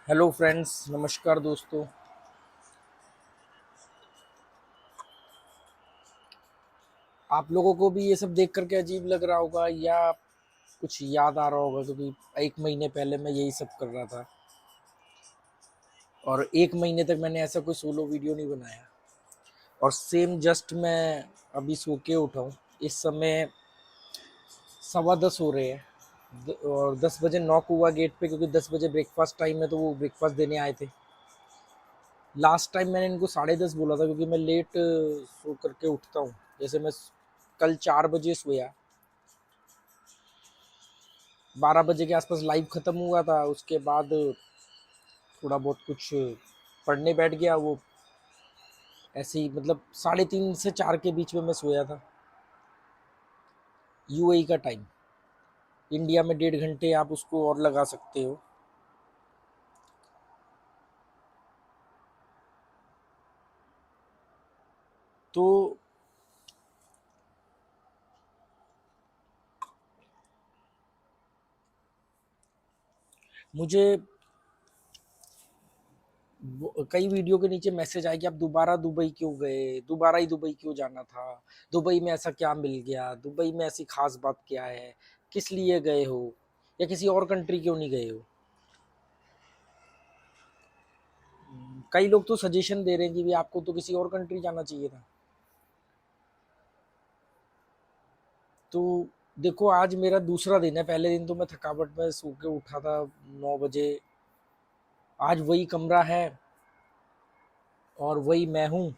Hello friends, नमस्कार दोस्तों। आप लोगों को भी ये सब देख करके अजीब लग रहा होगा या कुछ याद आ रहा होगा, क्योंकि एक महीने पहले मैं यही सब कर रहा था और एक महीने तक मैंने ऐसा कोई सोलो वीडियो नहीं बनाया। और सेम जस्ट मैं अभी सो के उठा हूँ। इस समय 10:15 हो रहे हैं और 10 बजे नॉक हुआ गेट पे, क्योंकि 10 बजे ब्रेकफास्ट टाइम है तो वो ब्रेकफास्ट देने आए थे। लास्ट टाइम मैंने इनको 10:30 बोला था, क्योंकि मैं लेट सो करके उठता हूँ। जैसे मैं कल 4 बजे सोया, 12 बजे के आसपास लाइव ख़त्म हुआ था। उसके बाद थोड़ा बहुत कुछ पढ़ने बैठ गया। वो ऐसे ही मतलब 3:30 से 4 के बीच में मैं सोया था। यूएई का टाइम, इंडिया में 1.5 घंटे आप उसको और लगा सकते हो। तो मुझे कई वीडियो के नीचे मैसेज आया कि आप दोबारा दुबई क्यों गए, दोबारा ही दुबई क्यों जाना था, दुबई में ऐसा क्या मिल गया, दुबई में ऐसी खास बात क्या है, किस लिए गए हो, या किसी और कंट्री क्यों नहीं गए हो। कई लोग तो सजेशन दे रहे हैं कि भी आपको तो किसी और कंट्री जाना चाहिए था। तो देखो, आज मेरा दूसरा दिन है। पहले दिन तो मैं थकावट में सो के उठा था 9 बजे। आज वही कमरा है और वही मैं हूँ।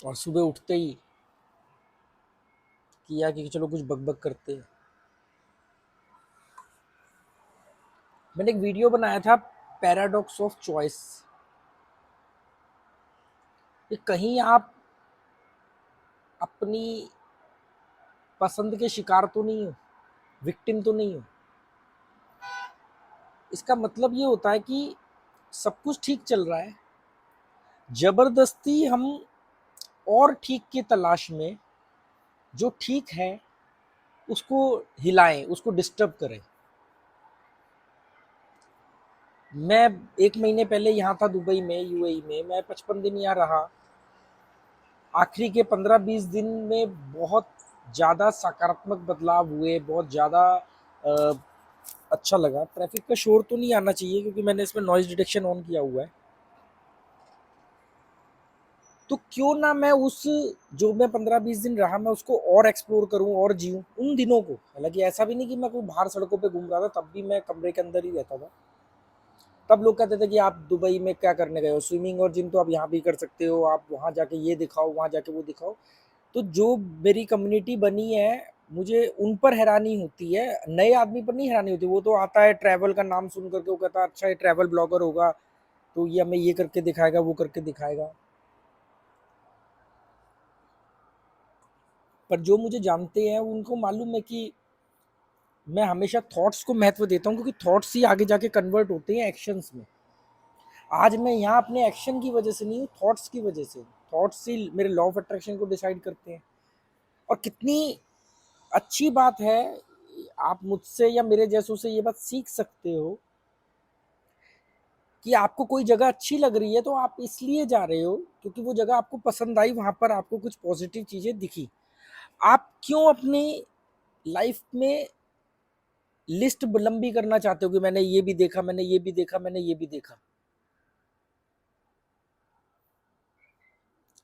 और सुबह उठते ही किया कि चलो कुछ बकबक करते हैं। मैंने एक वीडियो बनाया था, पैराडॉक्स ऑफ चॉइस। कि कहीं आप अपनी पसंद के शिकार तो नहीं हो, विक्टिम तो नहीं हो। इसका मतलब ये होता है कि सब कुछ ठीक चल रहा है, जबरदस्ती हम और ठीक की तलाश में जो ठीक है उसको हिलाएं, उसको डिस्टर्ब करें। मैं एक महीने पहले यहाँ था दुबई में, यूएई में। मैं 55 दिन यहाँ रहा। आखिरी के 15-20 दिन में बहुत ज़्यादा सकारात्मक बदलाव हुए, बहुत ज़्यादा अच्छा लगा। ट्रैफिक का शोर तो नहीं आना चाहिए, क्योंकि मैंने इसमें नॉइज डिटेक्शन ऑन किया हुआ है। तो क्यों ना मैं उस, जो मैं 15-20 दिन रहा, मैं उसको और एक्सप्लोर करूं और जीऊं उन दिनों को। हालांकि ऐसा भी नहीं कि मैं कोई बाहर सड़कों पे घूम रहा था, तब भी मैं कमरे के अंदर ही रहता था। तब लोग कहते थे कि आप दुबई में क्या करने गए हो, स्विमिंग और जिम तो आप यहाँ भी कर सकते हो, आप वहाँ जाके ये दिखाओ, वहाँ जाके वो दिखाओ। तो जो मेरी कम्युनिटी बनी है, मुझे उन पर हैरानी होती है, नए आदमी पर नहीं हैरानी होती। वो तो आता है ट्रैवल का नाम सुन करके, वो कहता है अच्छा ये ट्रैवल ब्लॉगर होगा तो ये हमें ये करके दिखाएगा, वो करके दिखाएगा। पर जो मुझे जानते हैं उनको मालूम है कि मैं हमेशा थॉट्स को महत्व देता हूँ, क्योंकि थॉट्स ही आगे जाके कन्वर्ट होते हैं एक्शंस में। आज मैं यहाँ अपने एक्शन की वजह से नहीं हूँ, थॉट्स की वजह से। थॉट्स ही मेरे लॉ ऑफ अट्रैक्शन को डिसाइड करते हैं। और कितनी अच्छी बात है, आप मुझसे या मेरे जैसों से ये बात सीख सकते हो कि आपको कोई जगह अच्छी लग रही है तो आप इसलिए जा रहे हो क्योंकि वो जगह आपको पसंद आई, वहां पर आपको कुछ पॉजिटिव चीजें दिखी। आप क्यों अपनी लाइफ में लिस्ट लंबी करना चाहते हो कि मैंने ये भी देखा, मैंने ये भी देखा, मैंने ये भी देखा।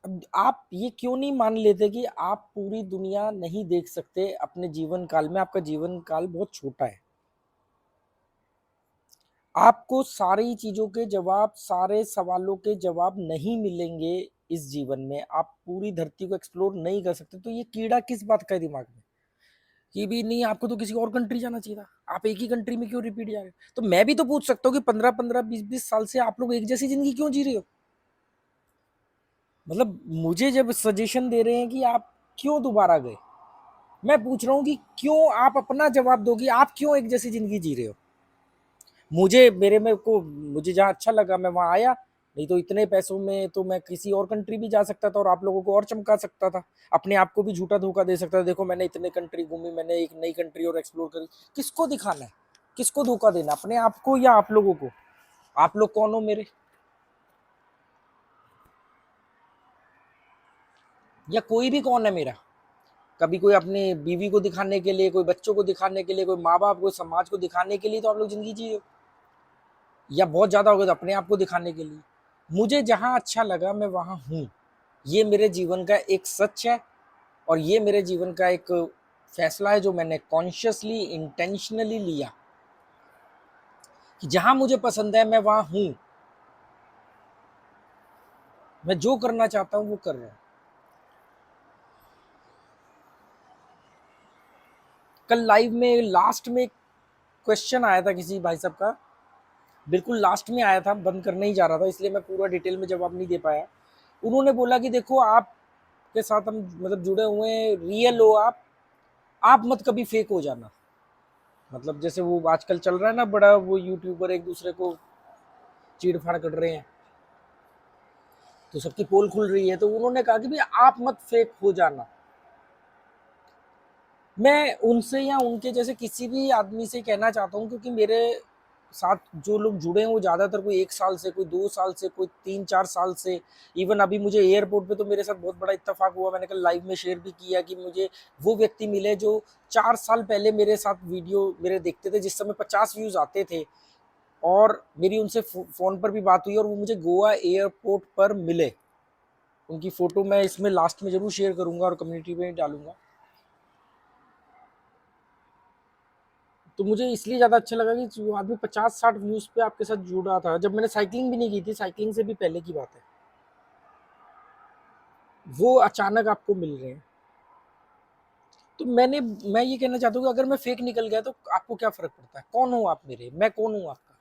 अब आप ये क्यों नहीं मान लेते कि आप पूरी दुनिया नहीं देख सकते अपने जीवन काल में? आपका जीवन काल बहुत छोटा है। आपको सारी चीजों के जवाब, सारे सवालों के जवाब नहीं मिलेंगे इस जीवन में। आप पूरी धरती को एक्सप्लोर नहीं कर सकते। तो ये कीड़ा किस बात का है दिमाग में कि भी नहीं आपको तो किसी और कंट्री जाना चाहिए था, आप एक ही कंट्री में क्यों रिपीट जा रहे हो? तो मैं भी तो पूछ सकता हूँ कि 15-15, 20-20 साल से आप लोग एक जैसी जिंदगी क्यों जी रहे हो? मतलब मुझे जब सजेशन दे रहे हैं कि आप क्यों दोबारा गए, मैं पूछ रहा हूँ कि क्यों? आप अपना जवाब दो कि आप क्यों एक जैसी जिंदगी जी रहे हो। मुझे मेरे में को मुझे जहाँ अच्छा लगा मैं वहां आया, नहीं तो इतने पैसों में तो मैं किसी और कंट्री भी जा सकता था और आप लोगों को और चमका सकता था, अपने आप को भी झूठा धोखा दे सकता था। देखो मैंने इतने कंट्री घूमी, मैंने एक नई कंट्री और एक्सप्लोर करी। किसको दिखाना है, किसको धोखा देना, अपने आप को या आप लोगों को? आप लोग कौन हो मेरे? या कोई भी कौन है मेरा? कभी कोई अपनी बीवी को दिखाने के लिए, कोई बच्चों को दिखाने के लिए, कोई माँ बाप को, समाज को दिखाने के लिए तो आप लोग जिंदगी जिए, या बहुत ज्यादा हो गया तो अपने आप को दिखाने के लिए। मुझे जहां अच्छा लगा मैं वहां हूं। ये मेरे जीवन का एक सच है, और ये मेरे जीवन का एक फैसला है जो मैंने कॉन्शियसली इंटेंशनली लिया कि जहां मुझे पसंद है मैं वहां हूं। मैं जो करना चाहता हूं वो कर रहा हूं। कल लाइव में लास्ट में क्वेश्चन आया था किसी भाई साहब का, बिल्कुल लास्ट में आया था, बंद करने ही जा रहा था इसलिए मैं पूरा डिटेल में जवाब नहीं दे पाया। उन्होंने बोला कि देखो आपके साथ हम मतलब जुड़े हुए हैं, रियल हो आप मत कभी फेक हो जाना। मतलब जैसे वो आजकल चल रहा है ना बड़ा, वो यूट्यूबर एक दूसरे को चीड़ फाड़ कर रहे हैं तो सबकी पोल खुल रही है, तो उन्होंने कहा कि भाई आप मत फेक हो जाना। मैं उनसे या उनके जैसे किसी भी आदमी से कहना चाहता हूँ, क्योंकि मेरे साथ जो लोग जुड़े हैं वो ज़्यादातर कोई 1 साल से, कोई 2 साल से, कोई 3-4 साल से। इवन अभी मुझे एयरपोर्ट पे तो मेरे साथ बहुत बड़ा इत्तेफाक हुआ, मैंने कल लाइव में शेयर भी किया कि मुझे वो व्यक्ति मिले जो 4 साल पहले मेरे साथ वीडियो मेरे देखते थे जिस समय 50 व्यूज़ आते थे, और मेरी उनसे फ़ोन पर भी बात हुई और वो मुझे गोवा एयरपोर्ट पर मिले। उनकी फ़ोटो मैं इसमें लास्ट में ज़रूर शेयर करूँगा और कम्युनिटी में डालूँगा। तो मुझे इसलिए ज़्यादा अच्छा लगा कि वो आदमी 50-60 व्यूज़ पे आपके साथ जुड़ा था, जब मैंने साइकिलिंग भी नहीं की थी, साइकिलिंग से भी पहले की बात है। वो अचानक आपको मिल रहे हैं। तो मैं ये कहना चाहता हूँ कि अगर मैं फेक निकल गया तो आपको क्या फ़र्क पड़ता है? कौन हो आप मेरे? मैं कौन हूँ आपका?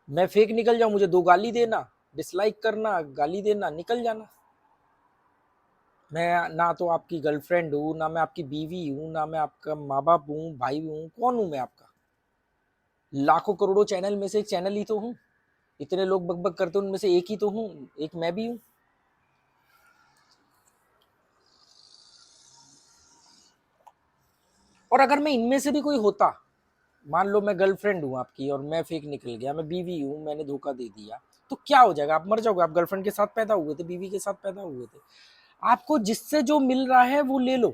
मैं फेक निकल जाऊँ, मुझे 2 गाली देना, डिसलाइक करना, गाली देना, निकल जाना। मैं ना तो आपकी गर्लफ्रेंड हूँ, ना मैं आपकी बीवी हूँ, ना मैं आपका माँ-बाप हूँ, भाई हूँ, कौन हूँ मैं आपका? लाखों करोड़ों चैनल में से एक चैनल ही तो हूँ। इतने लोग बक-बक करते हैं उनमें से एक ही तो हूँ, एक मैं भी हूँ। और अगर मैं इनमें से भी कोई होता, मान लो मैं गर्लफ्रेंड हूँ आपकी और मैं फेक निकल गया, मैं बीवी हूँ, मैंने धोखा दे दिया, तो क्या हो जाएगा? आप मर जाओगे। आप गर्लफ्रेंड के साथ पैदा हुए थे, बीवी के साथ पैदा हुए थे, आपको जिससे जो मिल रहा है वो ले लो।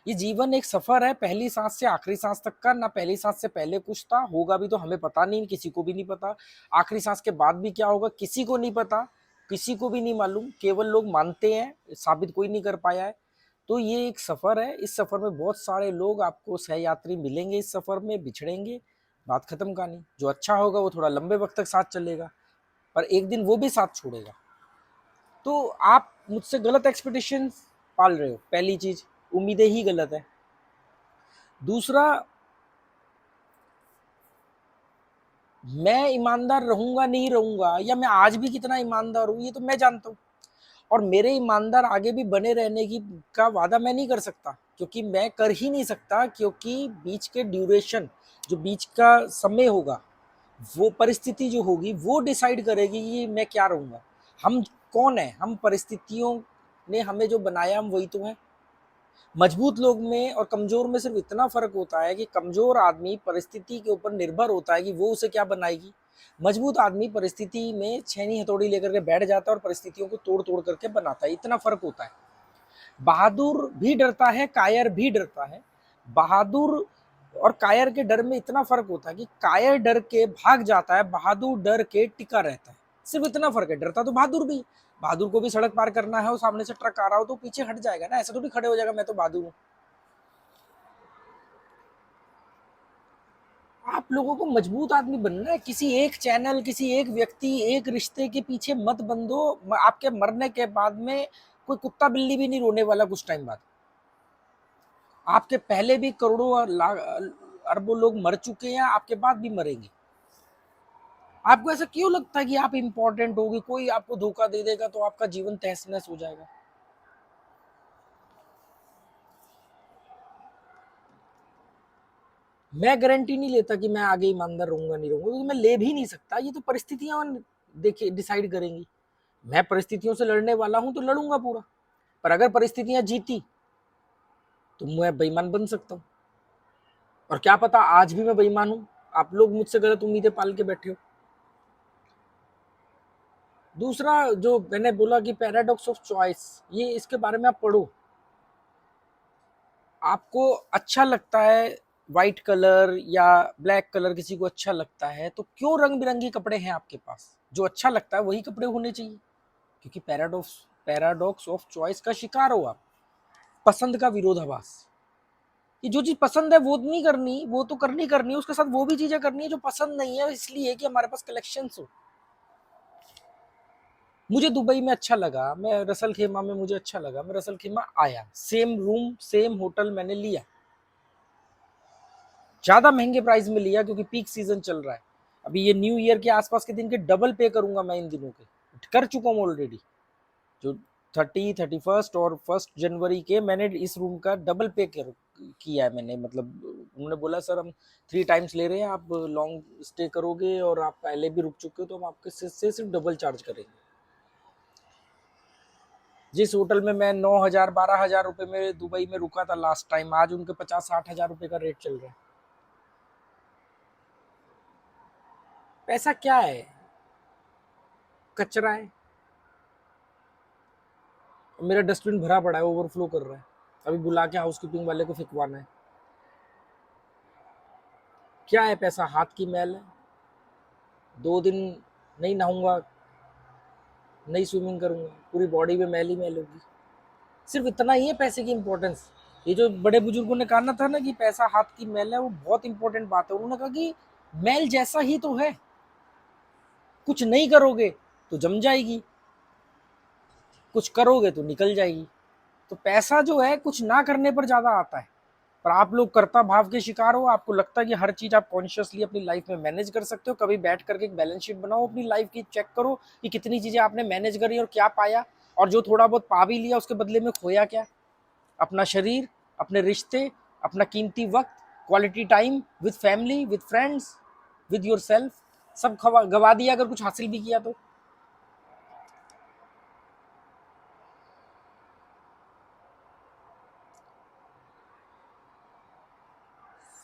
ये जीवन एक सफर है, पहली सांस से आखिरी सांस तक का। ना पहली सांस से पहले कुछ था, होगा भी तो हमें पता नहीं, किसी को भी नहीं पता। आखिरी सांस के बाद भी क्या होगा किसी को नहीं पता, किसी को भी नहीं मालूम, केवल लोग मानते हैं, साबित कोई नहीं कर पाया है। तो ये एक सफर है, इस सफर में बहुत सारे लोग आपको सहयात्री मिलेंगे, इस सफर में बिछड़ेंगे, बात खत्म कहानी। जो अच्छा होगा वो थोड़ा लंबे वक्त तक साथ चलेगा, पर एक दिन वो भी साथ छोड़ेगा। तो आप मुझसे गलत एक्सपेक्टेशन पाल रहे हो, पहली चीज, उम्मीदें ही गलत है। दूसरा, मैं ईमानदार रहूंगा नहीं रहूंगा, या मैं आज भी कितना ईमानदार हूं ये तो मैं जानता हूँ, और मेरे ईमानदार आगे भी बने रहने की का वादा मैं नहीं कर सकता, क्योंकि मैं कर ही नहीं सकता, क्योंकि बीच के ड्यूरेशन, जो बीच का समय होगा, वो परिस्थिति जो होगी वो डिसाइड करेगी कि मैं क्या रहूंगा। हम कौन है? हम परिस्थितियों ने हमें जो बनाया हम वही तो है। मजबूत लोग में और कमजोर में सिर्फ इतना फर्क होता है कि कमजोर आदमी परिस्थिति के ऊपर निर्भर होता है कि वो उसे क्या बनाएगी। मजबूत आदमी परिस्थिति में छेनी हथौड़ी लेकर के बैठ जाता है और परिस्थितियों को तोड़ तोड़ करके बनाता है, इतना फर्क होता है। बहादुर भी डरता है, कायर भी डरता है। बहादुर और कायर के डर में इतना फर्क होता है कि कायर डर के भाग जाता है, बहादुर डर के टिका रहता है। सिर्फ इतना फर्क है। डरता तो बहादुर भी, बहादुर को भी सड़क पार करना है और सामने से ट्रक आ रहा हो तो पीछे हट जाएगा ना, ऐसा तो भी खड़े हो जाएगा मैं तो बहादुर हूँ। आप लोगों को मजबूत आदमी बनना है, किसी एक चैनल, किसी एक व्यक्ति, एक रिश्ते के पीछे मत बंधो। आपके मरने के बाद में कोई कुत्ता बिल्ली भी नहीं रोने वाला कुछ टाइम बाद। आपके पहले भी करोड़ों अरबों लोग मर चुके हैं, आपके बाद भी मरेंगे। आपको ऐसा क्यों लगता है कि आप इंपॉर्टेंट होगी, कोई आपको धोखा दे देगा तो आपका जीवन तहस नहस हो जाएगा? मैं गारंटी नहीं लेता कि मैं आगे ईमानदार रहूंगा नहीं रहूंगा, क्योंकि मैं ले भी नहीं सकता, ये तो परिस्थितियां देखिए डिसाइड करेंगी। मैं परिस्थितियों से लड़ने वाला हूं तो लड़ूंगा पूरा, पर अगर परिस्थितियां जीती तो मैं बेईमान बन सकता हूँ। और क्या पता आज भी मैं बेईमान हूँ, आप लोग मुझसे गलत उम्मीदें पाल के बैठे हो। दूसरा जो मैंने बोला कि पैराडॉक्स ऑफ चॉइस, ये इसके बारे में आप पढ़ो। आपको अच्छा लगता है वाइट कलर या ब्लैक कलर, किसी को अच्छा लगता है, तो क्यों रंग बिरंगे कपड़े हैं आपके पास? जो अच्छा लगता है वही कपड़े होने चाहिए, क्योंकि पैराडॉक्स पैराडॉक्स ऑफ चॉइस का शिकार हो आप। पसंद का विरोधाभास, कि जो चीज पसंद है वो नहीं करनी, वो तो करनी करनी है, उसके साथ वो भी चीजें करनी है जो पसंद नहीं है, इसलिए कि हमारे पास कलेक्शन हो। मुझे दुबई में अच्छा लगा, मैं रसल खेमा में मुझे अच्छा लगा, मैं रसल खेमा आया, सेम रूम सेम होटल मैंने लिया, ज्यादा महंगे प्राइस में लिया क्योंकि पीक सीजन चल रहा है। अभी ये न्यू ईयर के आसपास के दिन के डबल पे करूंगा मैं इन दिनों के, कर चुका हूँ ऑलरेडी। जो 31 और 1 जनवरी के मैंने इस रूम का डबल पे किया है मैंने, मतलब उन्होंने बोला सर हम 3 टाइम्स ले रहे हैं, आप लॉन्ग स्टे करोगे और आप पहले भी रुक चुके हो तो हम आपके से सिर्फ डबल चार्ज करेंगे। जिस होटल में मैं 9,000 12,000 रुपए में दुबई में रुका था लास्ट टाइम, आज उनके 50-60 हजार रुपए का रेट चल रहा है। पैसा क्या है? कचरा है। मेरा डस्टबिन भरा पड़ा है, ओवरफ्लो कर रहा है, अभी बुला के हाउसकीपिंग वाले को फेंकवाना है। क्या है पैसा? हाथ की मैल है। 2 दिन नहीं नहाऊंगा, नहीं स्विमिंग करूंगा, पूरी बॉडी में मैल ही मैल होगी। सिर्फ इतना ही है पैसे की इंपॉर्टेंस। ये जो बड़े बुजुर्गों ने कहा ना था ना कि पैसा हाथ की मैल है, वो बहुत इंपॉर्टेंट बात है। उन्होंने कहा कि मैल जैसा ही तो है, कुछ नहीं करोगे तो जम जाएगी, कुछ करोगे तो निकल जाएगी। तो पैसा जो है कुछ ना करने पर ज्यादा आता है, पर आप लोग कर्ता भाव के शिकार हो। आपको लगता है कि हर चीज आप कॉन्शियसली अपनी लाइफ में मैनेज कर सकते हो। कभी बैठ करके एक बैलेंस शीट बनाओ अपनी लाइफ की, चेक करो कि कितनी चीजें आपने मैनेज करी और क्या पाया, और जो थोड़ा बहुत पा भी लिया उसके बदले में खोया क्या? अपना शरीर, अपने रिश्ते, अपना कीमती वक्त, quality time with family, with friends, with your self, सब गवा दिया अगर कुछ हासिल भी किया तो।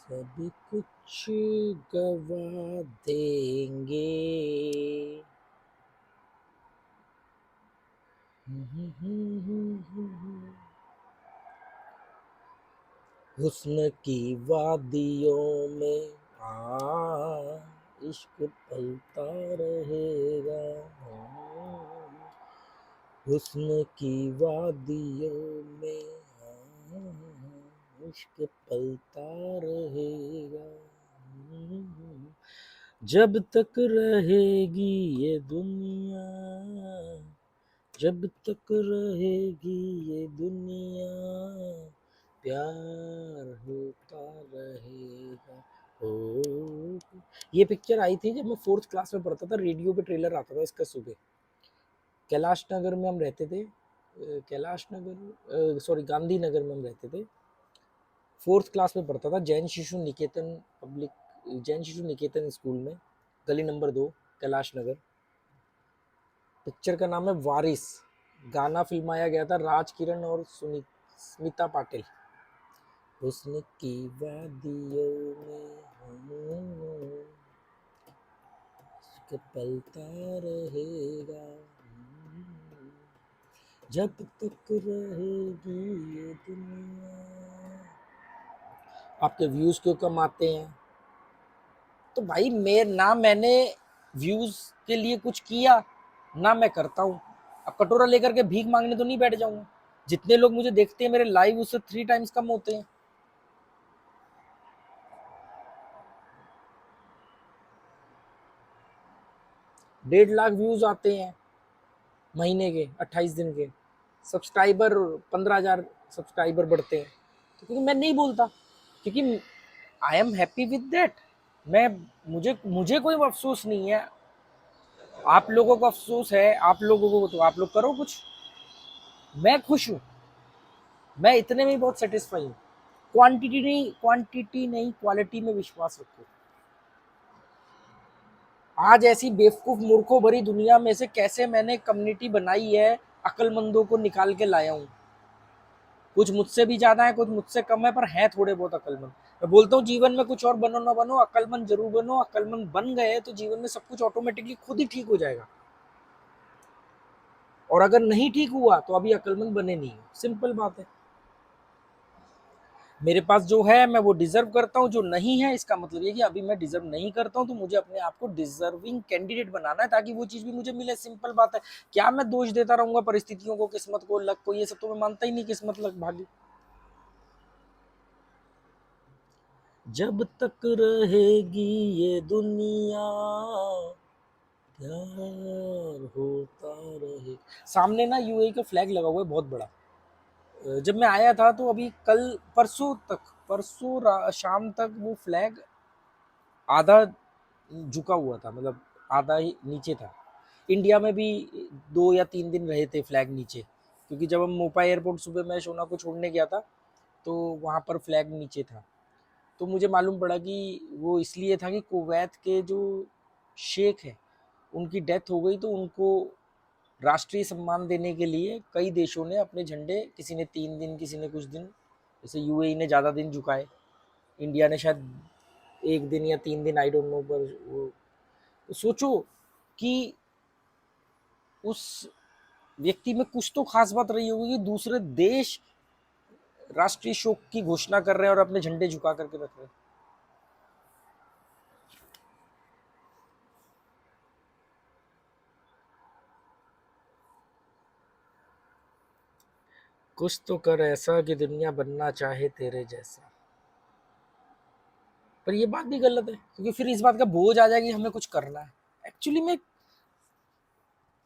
सभी कुछ गवा देंगे। हुस्न की वादियों में इश्क पलता रहेगा। हुस्न की वादियों में इश्क पलता रहेगा। जब तक रहेगी ये दुनिया, जब तक रहेगी ये दुनिया, प्यार होता रहेगा। ओ, ये पिक्चर आई थी जब मैं 4th क्लास में पढ़ता था, रेडियो पे ट्रेलर आता था इसका सुबह। कैलाश नगर में हम रहते थे, कैलाश नगर सॉरी गांधीनगर में हम रहते थे। 4th क्लास में पढ़ता था, जैन शिशु निकेतन पब्लिक, जैन शिशु निकेतन स्कूल में, गली नंबर 2, कैलाश नगर। पिक्चर का नाम है वारिस। गाना फिल्माया गया था राज किरण और स्मिता पाटिल। हुस्न की वादियों में इश्क पलता रहेगा। जब तक रहेगी ये दुनिया। आपके व्यूज क्यों कम आते हैं? तो भाई मैंने व्यूज के लिए कुछ किया, ना मैं करता हूँ। अब कटोरा लेकर के भीख मांगने तो नहीं बैठ जाऊंगा। जितने लोग मुझे देखते हैं मेरे लाइव, उससे 3 टाइम्स कम होते हैं। 1.5 लाख व्यूज आते हैं महीने के, 28 दिन के। सब्सक्राइबर 15,000 सब्सक्राइबर बढ़ते हैं। तो क्योंकि मैं नहीं बोलता, क्योंकि I am happy with that. मैं मुझे मुझे कोई अफसोस नहीं है। आप लोगों को अफसोस है, आप लोगों को, तो आप लोग करो कुछ। मैं खुश हूँ, मैं इतने में ही बहुत सेटिस्फाई हूँ। क्वांटिटी नहीं क्वालिटी में विश्वास रखो। आज ऐसी बेवकूफ मूर्खों भरी दुनिया में से कैसे मैंने कम्युनिटी बनाई है, अक्लमंदों को निकाल के लाया हूँ। कुछ मुझसे भी ज्यादा है, कुछ मुझसे कम है, पर हैं थोड़े बहुत अक्लमंद। मैं बोलता हूँ जीवन में कुछ और बनो ना बनो, अक्लमंद जरूर बनो। अक्लमंद बन गए तो जीवन में सब कुछ ऑटोमेटिकली खुद ही ठीक हो जाएगा। और अगर नहीं ठीक हुआ तो अभी अक्लमंद बने नहीं हो, सिंपल बात है। मेरे पास जो है मैं वो डिजर्व करता हूँ, जो नहीं है इसका मतलब ये कि अभी मैं डिजर्व नहीं करता हूँ, तो मुझे अपने आप को डिजर्विंग कैंडिडेट बनाना है ताकि वो चीज भी मुझे मिले, सिंपल बात है। क्या मैं दोष देता रहूंगा परिस्थितियों को, किस्मत को, लक को, ये सब तो मैं मानता ही नहीं, किस्मत लक भाग्य। जब तक रहेगी ये दुनिया प्यार होता रहे। सामने ना यूएई का फ्लैग लगा हुआ है बहुत बड़ा। जब मैं आया था तो अभी कल परसों तक, शाम तक वो फ्लैग आधा झुका हुआ था, मतलब आधा ही नीचे था। इंडिया में भी 2 या 3 दिन रहे थे फ्लैग नीचे, क्योंकि जब हम मोपा एयरपोर्ट सुबह मैं शोना को छोड़ने गया था तो वहाँ पर फ्लैग नीचे था। तो मुझे मालूम पड़ा कि वो इसलिए था कि कुवैत के जो शेख हैं उनकी डेथ हो गई, तो उनको राष्ट्रीय सम्मान देने के लिए कई देशों ने अपने झंडे, किसी ने 3 दिन, किसी ने कुछ दिन, जैसे यूएई ने ज़्यादा दिन झुकाए, इंडिया ने शायद 1 दिन या 3 दिन, आई डोंट नो। पर वो तो सोचो कि उस व्यक्ति में कुछ तो खास बात रही होगी कि दूसरे देश राष्ट्रीय शोक की घोषणा कर रहे हैं और अपने झंडे झुका करके रख रहे हैं। कुछ तो कर ऐसा कि दुनिया बनना चाहे तेरे जैसा। पर ये बात भी गलत है, क्योंकि फिर इस बात का बोझ आ जाएगा कि हमें कुछ करना है। एक्चुअली में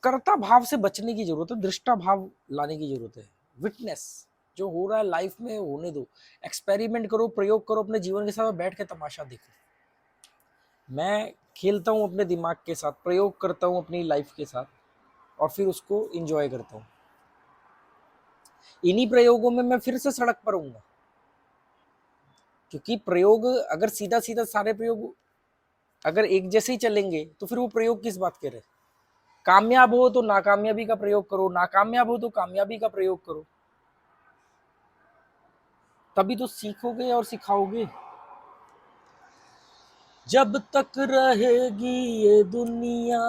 कर्ता भाव से बचने की जरूरत है, दृष्टा भाव लाने की जरूरत है। विटनेस जो हो रहा है लाइफ में होने दो, एक्सपेरिमेंट करो, प्रयोग करो अपने जीवन के साथ, बैठ के तमाशा देखो। मैं खेलता हूँ अपने दिमाग के साथ, प्रयोग करता हूँ अपनी लाइफ के साथ, और फिर उसको इंजॉय करता हूँ। इन्हीं प्रयोगों में मैं फिर से सड़क पर हूँ, क्योंकि प्रयोग अगर सीधा सीधा सारे प्रयोग अगर एक जैसे ही चलेंगे तो फिर वो प्रयोग किस बात के रहे। कामयाब हो तो नाकामयाबी का प्रयोग करो, नाकामयाब हो तो कामयाबी का प्रयोग करो, तभी तो सीखोगे और सिखाओगे। जब तक रहेगी ये दुनिया,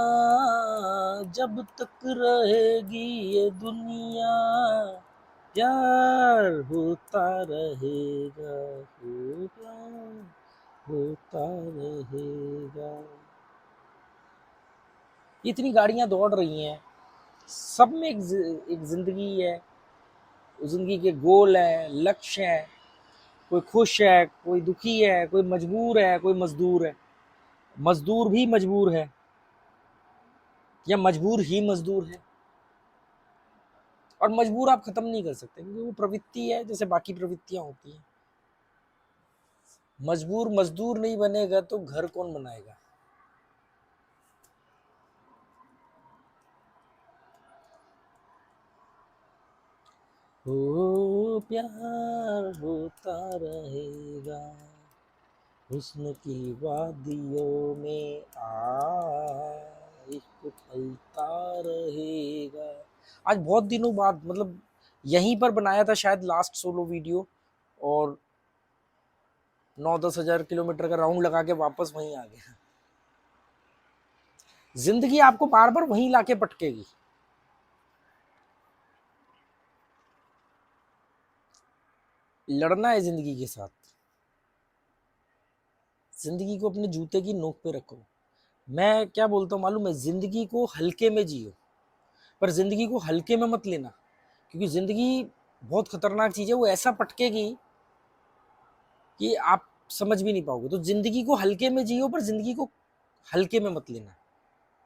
जब तक रहेगी ये दुनिया, प्यार होता रहेगा, हो प्यार होता रहेगा। इतनी गाड़ियां दौड़ रही हैं, सब में एक जिंदगी है, जिंदगी के गोल है, लक्ष्य है। कोई खुश है, कोई दुखी है, कोई मजबूर है, कोई मजदूर है। मजदूर भी मजबूर है, या मजबूर ही मजदूर है। और मजबूर आप खत्म नहीं कर सकते, क्योंकि वो प्रवृत्ति है जैसे बाकी प्रवृत्तियां होती हैं। मजबूर मजदूर नहीं बनेगा तो घर कौन बनाएगा। हो प्यार होता रहेगा, हुस्न की वादियों में इश्क फलता रहेगा। आज बहुत दिनों बाद, मतलब यहीं पर बनाया था शायद लास्ट सोलो वीडियो, और 9-10 हज़ार किलोमीटर का राउंड लगा के वापस वहीं आ गया। जिंदगी आपको बार बार वहीं लाके पटकेगी। लड़ना है जिंदगी के साथ, जिंदगी को अपने जूते की नोक पे रखो। मैं क्या बोलता हूँ मालूम है, जिंदगी को हल्के में जियो, पर जिंदगी को हल्के में मत लेना, क्योंकि जिंदगी बहुत खतरनाक चीज है, वो ऐसा पटकेगी कि आप समझ भी नहीं पाओगे। तो जिंदगी को हल्के में जियो, पर जिंदगी को हल्के में मत लेना,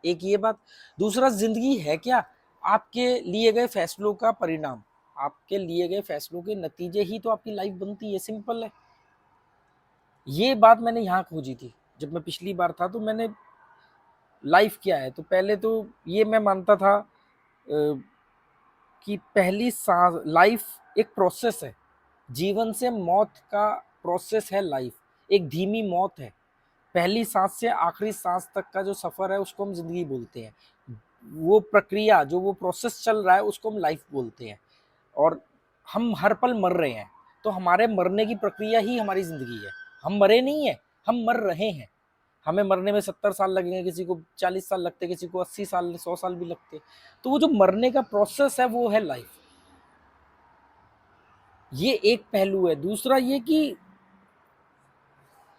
एक ये बात। दूसरा, जिंदगी है क्या? आपके लिए गए फैसलों का परिणाम, आपके लिए गए फैसलों के नतीजे ही तो आपकी लाइफ बनती है, सिंपल है। ये बात मैंने यहाँ खोजी थी जब मैं पिछली बार था, तो मैंने लाइफ क्या है, तो पहले तो ये मैं मानता था कि पहली सांस, लाइफ एक प्रोसेस है, जीवन से मौत का प्रोसेस है लाइफ, एक धीमी मौत है। पहली सांस से आखिरी सांस तक का जो सफर है उसको हम जिंदगी बोलते हैं। वो प्रक्रिया, जो वो प्रोसेस चल रहा है उसको हम लाइफ बोलते हैं। और हम हर पल मर रहे हैं, तो हमारे मरने की प्रक्रिया ही हमारी जिंदगी है। हम मरे नहीं है, हम मर रहे हैं। हमें मरने में 70 साल लगेंगे, किसी को 40 साल लगते, किसी को 80 साल, 100 साल भी लगते। तो वो जो मरने का प्रोसेस है वो है लाइफ। ये एक पहलू है। दूसरा ये कि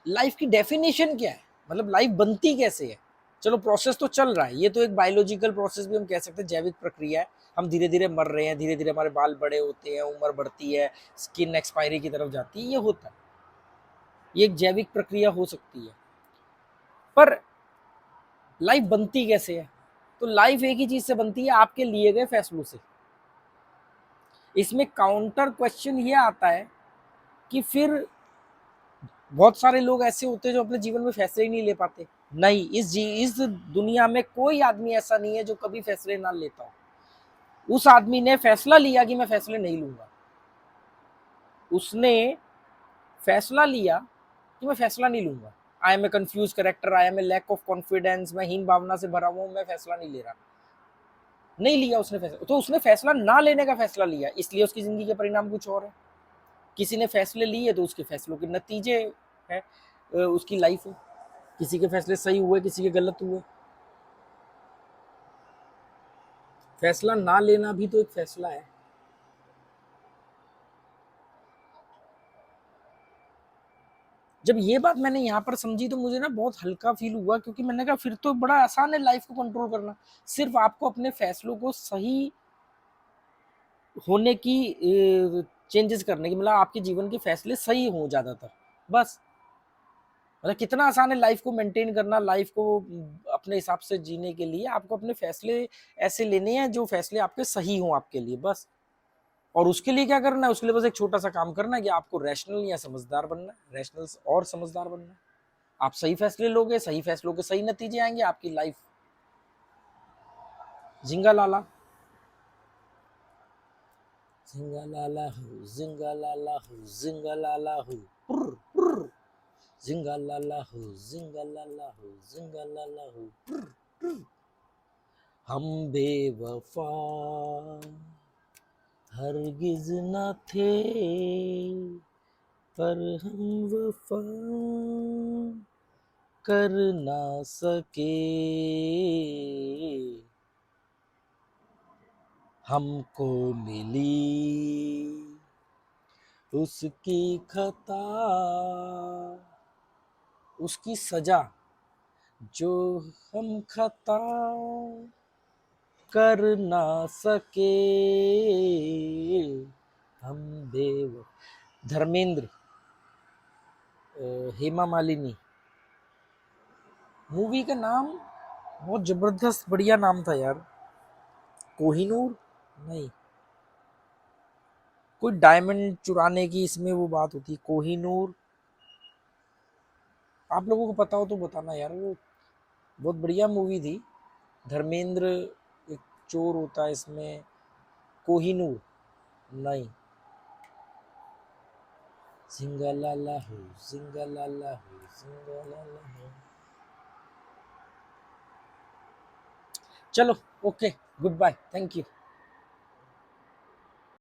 लाइफ की डेफिनेशन क्या है, मतलब लाइफ बनती कैसे है। चलो प्रोसेस तो चल रहा है, ये तो एक बायोलॉजिकल प्रोसेस भी हम कह सकते हैं, जैविक प्रक्रिया है। हम धीरे धीरे मर रहे हैं, धीरे धीरे हमारे बाल बड़े होते हैं, उम्र बढ़ती है, स्किन एक्सपायरी की तरफ जाती है, ये होता है। ये एक जैविक प्रक्रिया हो सकती है। पर लाइफ बनती कैसे है? तो लाइफ एक ही चीज से बनती है, आपके लिए गए फैसलों से। इसमें काउंटर क्वेश्चन ये आता है कि फिर बहुत सारे लोग ऐसे होते हैं जो अपने जीवन में फैसले ही नहीं ले पाते। नहीं, इस दुनिया में कोई आदमी ऐसा नहीं है जो कभी फैसले ना लेता हो। उस आदमी ने फैसला लिया कि मैं फैसले नहीं लूंगा। उसने फैसला लिया कि मैं फैसला नहीं लूंगा। I am a confuse character, I am a lack of confidence, मैं हीन भावना से भरा हुआ हूं, मैं फैसला नहीं ले रहा। नहीं लिया उसने फैसला, तो उसने फैसला ना लेने का फैसला लिया, इसलिए उसकी जिंदगी के परिणाम कुछ और है। किसी ने फैसले लिए तो उसके फैसलों के नतीजे है, उसकी लाइफ है। किसी के फैसले सही हुए, किसी के गलत हुए। फैसला ना लेना भी तो एक फैसला है। जब ये बात मैंने यहाँ पर समझी तो मुझे ना बहुत हल्का फील हुआ, क्योंकि मैंने कहा फिर तो बड़ा आसान है लाइफ को कंट्रोल करना। सिर्फ आपको अपने फैसलों को सही होने की, चेंजेस करने की, मतलब आपके जीवन के फैसले सही हों ज्यादातर, बस। मतलब कितना आसान है लाइफ को मेंटेन करना, लाइफ को अपने हिसाब से जीने के लिए आपको अपने फैसले ऐसे लेने हैं जो फैसले आपके सही हों आपके लिए, बस। और उसके लिए क्या करना है? उसके लिए बस एक छोटा सा काम करना है कि आपको रैशनल या समझदार बनना है, रैशनल और समझदार बनना है। आप सही फैसले लोगे, सही फैसलों के सही नतीजे आएंगे, आपकी लाइफ जिंगा लाला। जिंगा लाला हो, जिंगा लाला हो, जिंगा लाला हो, पुर पुर। जिंगा लाला हो, जिंगा लाला हो, जिंगा लाला हो, पुर पुर। हम बेवफा हरगिज न थे, पर हम वफा कर ना सके। हमको मिली उसकी खता, उसकी सजा, जो हम खता कर ना सके। हम बेव धर्मेंद्र, हेमा मालिनी। मूवी का नाम बहुत जबरदस्त बढ़िया नाम था यार, कोहिनूर नहीं, कोई डायमंड चुराने की इसमें वो बात होती है, कोहिनूर। आप लोगों को पता हो तो बताना यार, वो बहुत बढ़िया मूवी थी। धर्मेंद्र एक चोर होता है इसमें, कोहिनूर नहीं। सिंगालाला हो, सिंगालाला हो, सिंगालाला हो। चलो okay, good bye, thank you.